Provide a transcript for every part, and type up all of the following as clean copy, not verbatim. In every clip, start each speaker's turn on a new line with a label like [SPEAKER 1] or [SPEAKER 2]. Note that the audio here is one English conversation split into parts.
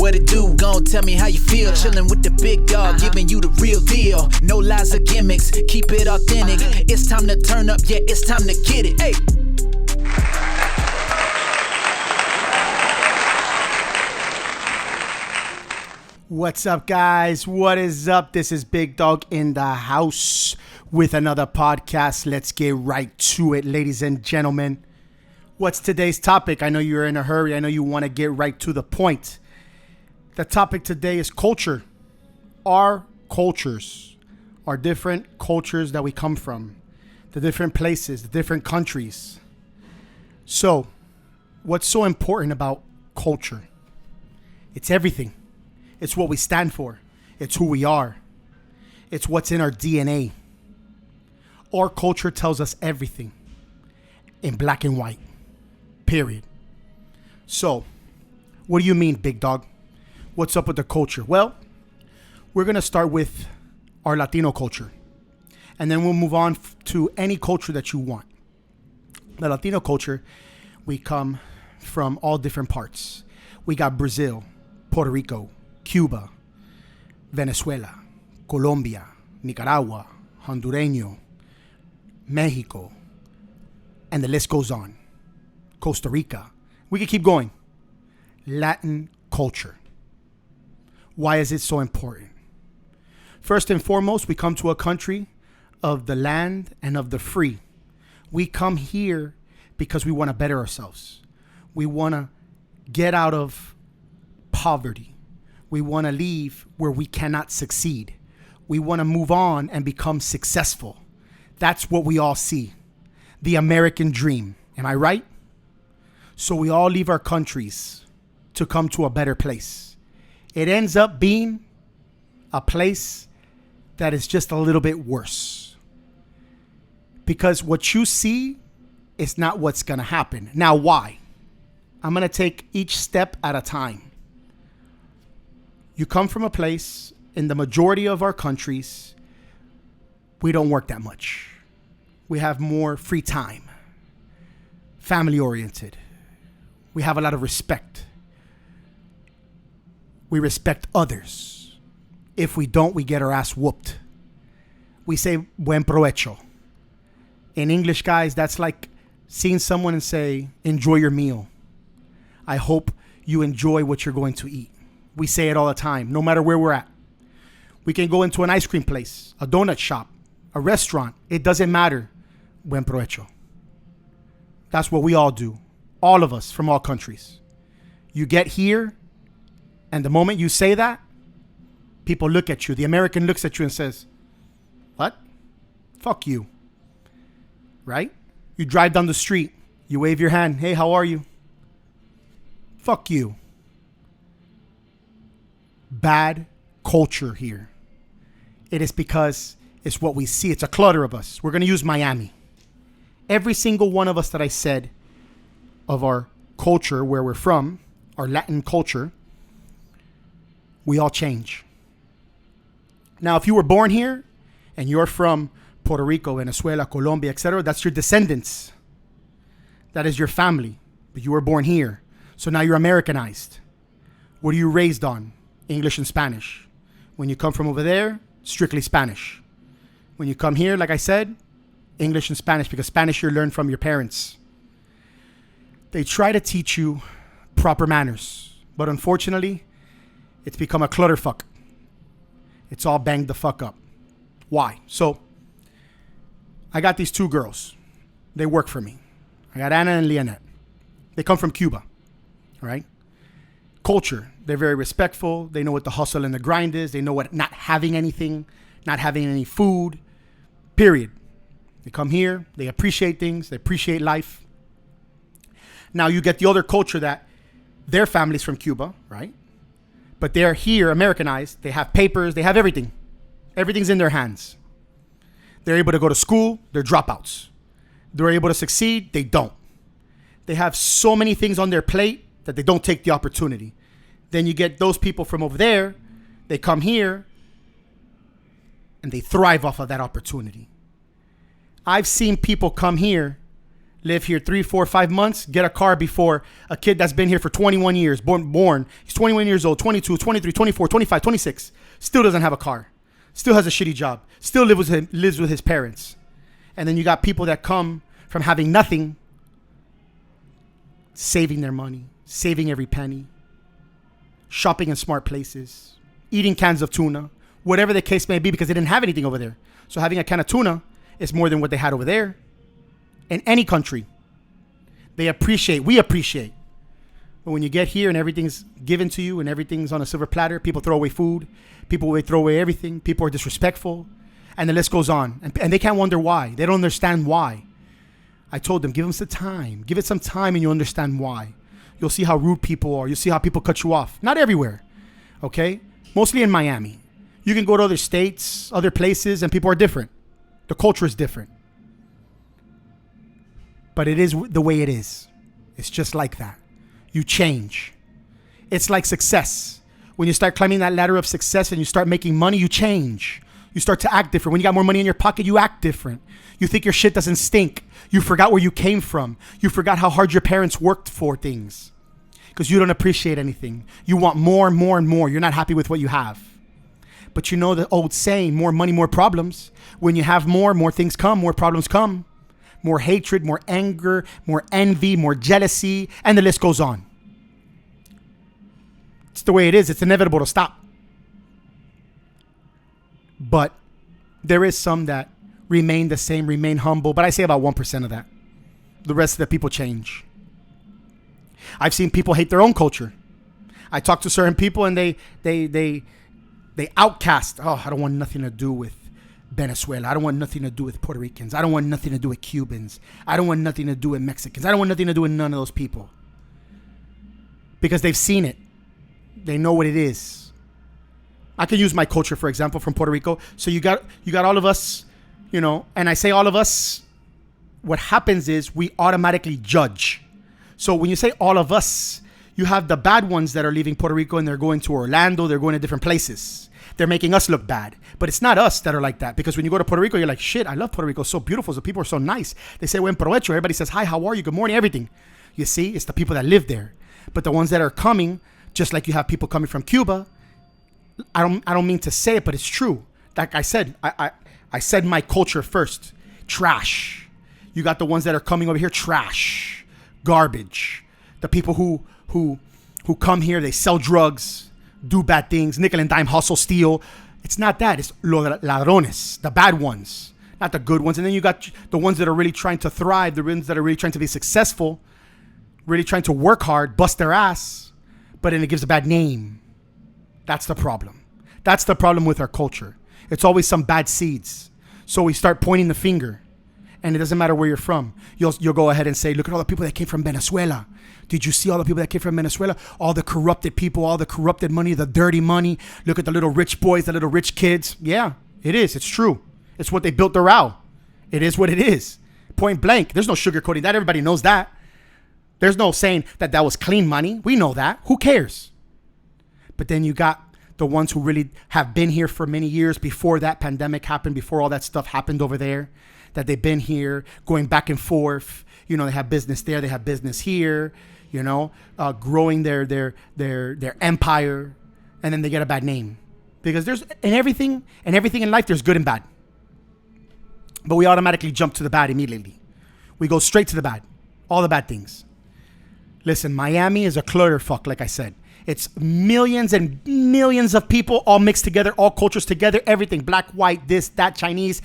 [SPEAKER 1] what it do? Gon' tell me how you feel. Chillin' with the big dog, giving you the real deal. No lies or gimmicks, keep it authentic. It's time to turn up, yeah, it's time to get it. Hey.
[SPEAKER 2] What's up, guys? What is up? This is Big Dog in the house with another podcast. Let's get right to it, ladies and gentlemen. What's today's topic? I know you're in a hurry. I know you want to get right to the point. The topic today is culture. Our cultures, our different cultures that we come from, the different places, the different countries. So, what's so important about culture? It's everything. It's what we stand for. It's who we are. It's what's in our DNA. Our culture tells us everything in black and white, period. So, what do you mean, big dog? What's up with the culture? Well, we're going to start with our Latino culture, and then we'll move on to any culture that you want. The Latino culture, we come from all different parts. We got Brazil, Puerto Rico, Cuba, Venezuela, Colombia, Nicaragua, Hondureño, Mexico, and the list goes on. Costa Rica. We could keep going. Latin culture. Why is it so important? First and foremost, we come to a country of the land and of the free. We come here because we want to better ourselves. We want to get out of poverty. We want to leave where we cannot succeed. We want to move on and become successful. That's what we all see. The American dream. Am I right? So we all leave our countries to come to a better place. It ends up being a place that is just a little bit worse. Because what you see is not what's going to happen. Now, why? I'm going to take each step at a time. You come from a place, in the majority of our countries, we don't work that much. We have more free time, family oriented. We have a lot of respect. We respect others. If we don't, we get our ass whooped. We say buen provecho. In English, guys, that's like seeing someone and say, enjoy your meal. I hope you enjoy what you're going to eat. We say it all the time, no matter where we're at. We can go into an ice cream place, a donut shop, a restaurant. It doesn't matter. Buen provecho. That's what we all do. All of us from all countries. You get here, and the moment you say that, people look at you. The American looks at you and says, what? Fuck you. Right? You drive down the street. You wave your hand. Hey, how are you? Fuck you. Bad culture here. It is because it's what we see. It's a clutter of us. We're going to use Miami. Every single one of us that I said of our culture, where we're from, our Latin culture, we all change. Now, if you were born here and you're from Puerto Rico, Venezuela, Colombia, etc., that's your descendants. That is your family. But you were born here. So now you're Americanized. What are you raised on? English and Spanish. When you come from over there, strictly Spanish. When you come here, like I said, English and Spanish, because Spanish you learn from your parents. They try to teach you proper manners, but unfortunately, it's become a clutterfuck. It's all banged the fuck up. Why? So, I got these two girls. They work for me. I got Anna and Leonette. They come from Cuba, all right? Culture. They're very respectful. They know what the hustle and the grind is. They know what not having anything, not having any food, period. They come here. They appreciate things. They appreciate life. Now you get the other culture that their family's from Cuba, right? But they're here, Americanized. They have papers. They have everything. Everything's in their hands. They're able to go to school. They're dropouts. They're able to succeed. They don't. They have so many things on their plate that they don't take the opportunity. Then you get those people from over there. They come here and they thrive off of that opportunity. I've seen people come here live here 3, 4, 5 months, get a car before a kid that's been here for 21 years, born. He's 21 years old, 22, 23, 24, 25, 26, still doesn't have a car, still has a shitty job, still lives with his parents. And then you got people that come from having nothing, saving their money, saving every penny, shopping in smart places, eating cans of tuna, whatever the case may be, because they didn't have anything over there. So having a can of tuna is more than what they had over there. In any country, we appreciate. But when you get here and everything's given to you and everything's on a silver platter, people throw away food, people throw away everything, people are disrespectful, and the list goes on. And they can't wonder why. They don't understand why. I told them, give them some time. Give it some time and you'll understand why. You'll see how rude people are. You'll see how people cut you off. Not everywhere, okay? Mostly in Miami. You can go to other states, other places, and people are different. The culture is different. But it is the way it is. It's just like that. You change. It's like success. When you start climbing that ladder of success and you start making money, you change. You start to act different. When you got more money in your pocket, you act different. You think your shit doesn't stink. You forgot where you came from. You forgot how hard your parents worked for things. Because you don't appreciate anything. You want more and more and more. You're not happy with what you have. But you know the old saying, more money, more problems. When you have more things come, more problems come. More hatred, more anger, more envy, more jealousy, and the list goes on. It's the way it is. It's inevitable to stop. But there is some that remain the same, remain humble. But I say about 1% of that. The rest of the people change. I've seen people hate their own culture. I talk to certain people and they outcast. Oh, I don't want nothing to do with Venezuela. I don't want nothing to do with Puerto Ricans. I don't want nothing to do with Cubans. I don't want nothing to do with Mexicans. I don't want nothing to do with none of those people. Because they've seen it. They know what it is. I can use my culture, for example, from Puerto Rico. So you got all of us, you know, and I say all of us, what happens is we automatically judge. So when you say all of us, you have the bad ones that are leaving Puerto Rico and they're going to Orlando, they're going to different places. They're making us look bad. But it's not us that are like that. Because when you go to Puerto Rico, you're like, shit, I love Puerto Rico. It's so beautiful. The people are so nice. They say, buen provecho. Everybody says, hi, how are you? Good morning, everything. You see, it's the people that live there. But the ones that are coming, just like you have people coming from Cuba, I don't mean to say it, but it's true. Like I said, I said my culture first. Trash. You got the ones that are coming over here, trash. Garbage. The people who come here, they sell drugs, do bad things, nickel and dime, hustle, steal. It's not that. It's los ladrones, the bad ones, not the good ones. And then you got the ones that are really trying to thrive, the ones that are really trying to be successful, really trying to work hard, bust their ass, but then it gives a bad name. That's the problem. That's the problem with our culture. It's always some bad seeds. So we start pointing the finger, and it doesn't matter where you're from. You'll go ahead and say, look at all the people that came from Venezuela. Did you see all the people that came from Venezuela? All the corrupted people, all the corrupted money, the dirty money. Look at the little rich boys, the little rich kids. Yeah, it is. It's true. It's what they built the row. It is what it is. Point blank. There's no sugarcoating that. Everybody knows that. There's no saying that was clean money. We know that. Who cares? But then you got the ones who really have been here for many years before that pandemic happened, before all that stuff happened over there, that they've been here going back and forth. You know, they have business there. They have business here. You know, growing their empire, and then they get a bad name because there's everything in life there's good and bad, but we automatically jump to the bad immediately. We go straight to the bad, all the bad things. Listen, Miami is a clutterfuck, like I said. It's millions and millions of people all mixed together, all cultures together, everything, black, white, this, that, Chinese,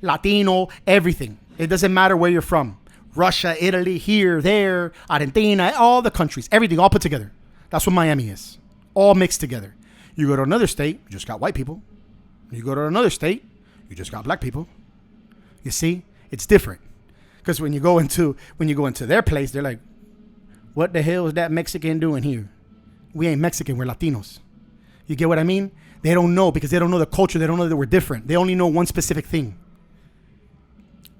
[SPEAKER 2] Latino, everything. It doesn't matter where you're from. Russia, Italy, here, there, Argentina, all the countries, everything all put together. That's what Miami is. All mixed together. You go to another state, you just got white people. You go to another state, you just got black people. You see, it's different. Because when you go into their place, they're like, what the hell is that Mexican doing here? We ain't Mexican, we're Latinos. You get what I mean? They don't know because they don't know the culture. They don't know that we're different. They only know one specific thing.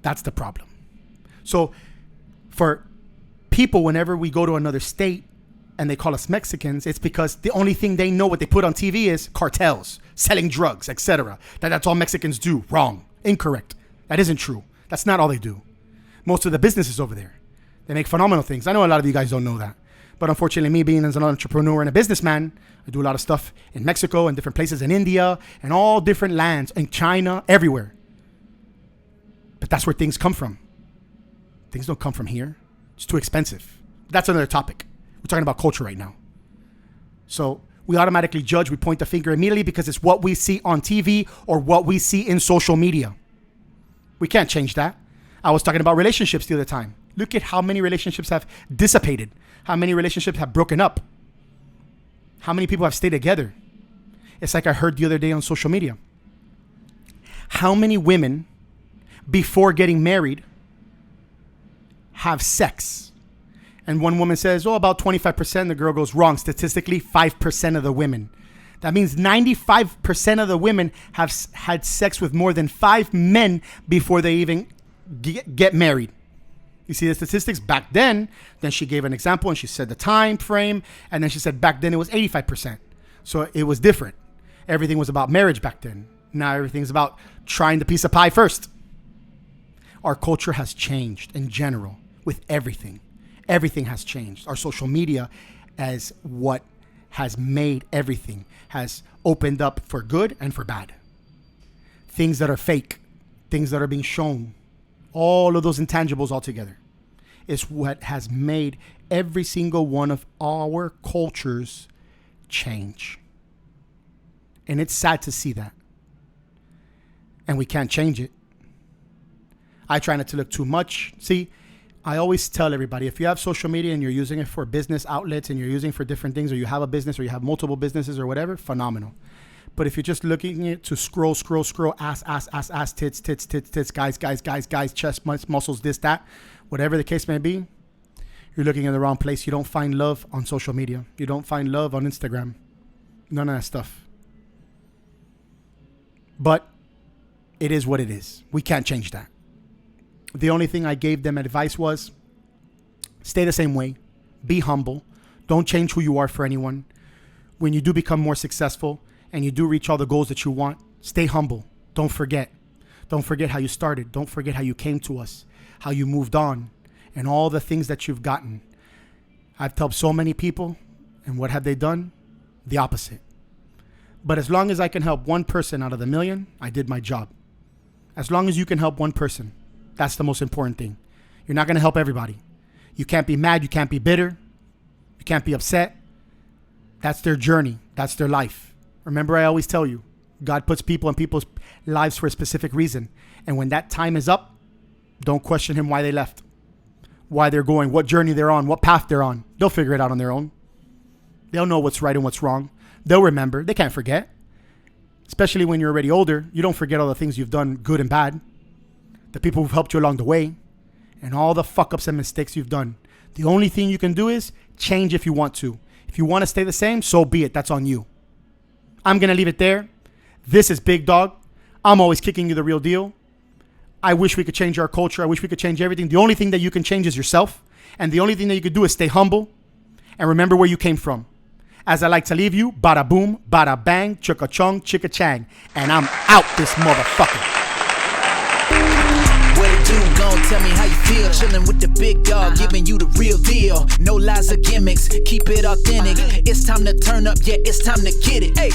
[SPEAKER 2] That's the problem. So for people, whenever we go to another state and they call us Mexicans, it's because the only thing they know what they put on TV is cartels, selling drugs, etc. That's all Mexicans do. Wrong. Incorrect. That isn't true. That's not all they do. Most of the businesses over there, they make phenomenal things. I know a lot of you guys don't know that. But unfortunately, me being as an entrepreneur and a businessman, I do a lot of stuff in Mexico and different places in India and all different lands, in China, everywhere. But that's where things come from. Things don't come from here. It's too expensive. That's another topic. We're talking about culture right now. So we automatically judge, we point the finger immediately because it's what we see on TV or what we see in social media. We can't change that. I was talking about relationships the other time. Look at how many relationships have dissipated. How many relationships have broken up? How many people have stayed together? It's like I heard the other day on social media. How many women, before getting married, have sex? And one woman says, about 25%. The girl goes, wrong. Statistically, 5% of the women. That means 95% of the women have had sex with more than 5 men before they even get married. You see the statistics back then she gave an example and she said the time frame. And then she said back then it was 85%. So it was different. Everything was about marriage back then. Now everything's about trying the piece of pie first. Our culture has changed in general with everything. Everything has changed. Our social media as what has made everything, has opened up for good and for bad. Things that are fake, things that are being shown, all of those intangibles all together is what has made every single one of our cultures change. And it's sad to see that. And we can't change it. I try not to look too much. See, I always tell everybody, if you have social media and you're using it for business outlets and you're using it for different things, or you have a business or you have multiple businesses or whatever, phenomenal. But if you're just looking at it to scroll, ass, tits, guys, chest, muscles, this, that, whatever the case may be, you're looking in the wrong place. You don't find love on social media. You don't find love on Instagram. None of that stuff. But it is what it is. We can't change that. The only thing I gave them advice was stay the same way. Be humble. Don't change who you are for anyone. When you do become more successful and you do reach all the goals that you want, stay humble. Don't forget. Don't forget how you started. Don't forget how you came to us, how you moved on, and all the things that you've gotten. I've helped so many people, and what have they done? The opposite. But as long as I can help one person out of the million, I did my job. As long as you can help one person, that's the most important thing. You're not going to help everybody. You can't be mad. You can't be bitter. You can't be upset. That's their journey. That's their life. Remember, I always tell you, God puts people in people's lives for a specific reason. And when that time is up, don't question him why they left, why they're going, what journey they're on, what path they're on. They'll figure it out on their own. They'll know what's right and what's wrong. They'll remember. They can't forget. Especially when you're already older. You don't forget all the things you've done, good and bad. The people who've helped you along the way. And all the fuck-ups and mistakes you've done. The only thing you can do is change if you want to. If you want to stay the same, so be it. That's on you. I'm going to leave it there. This is Big Dog. I'm always kicking you the real deal. I wish we could change our culture. I wish we could change everything. The only thing that you can change is yourself. And the only thing that you could do is stay humble and remember where you came from. As I like to leave you, bada boom, bada bang, chicka chung, chicka chang. And I'm out this motherfucker.
[SPEAKER 1] What it do? Gon' tell me how you feel. Chillin' with the big dog, giving you the real deal. No lies or gimmicks, keep it authentic. It's time to turn up, yeah, it's time to get it. Hey.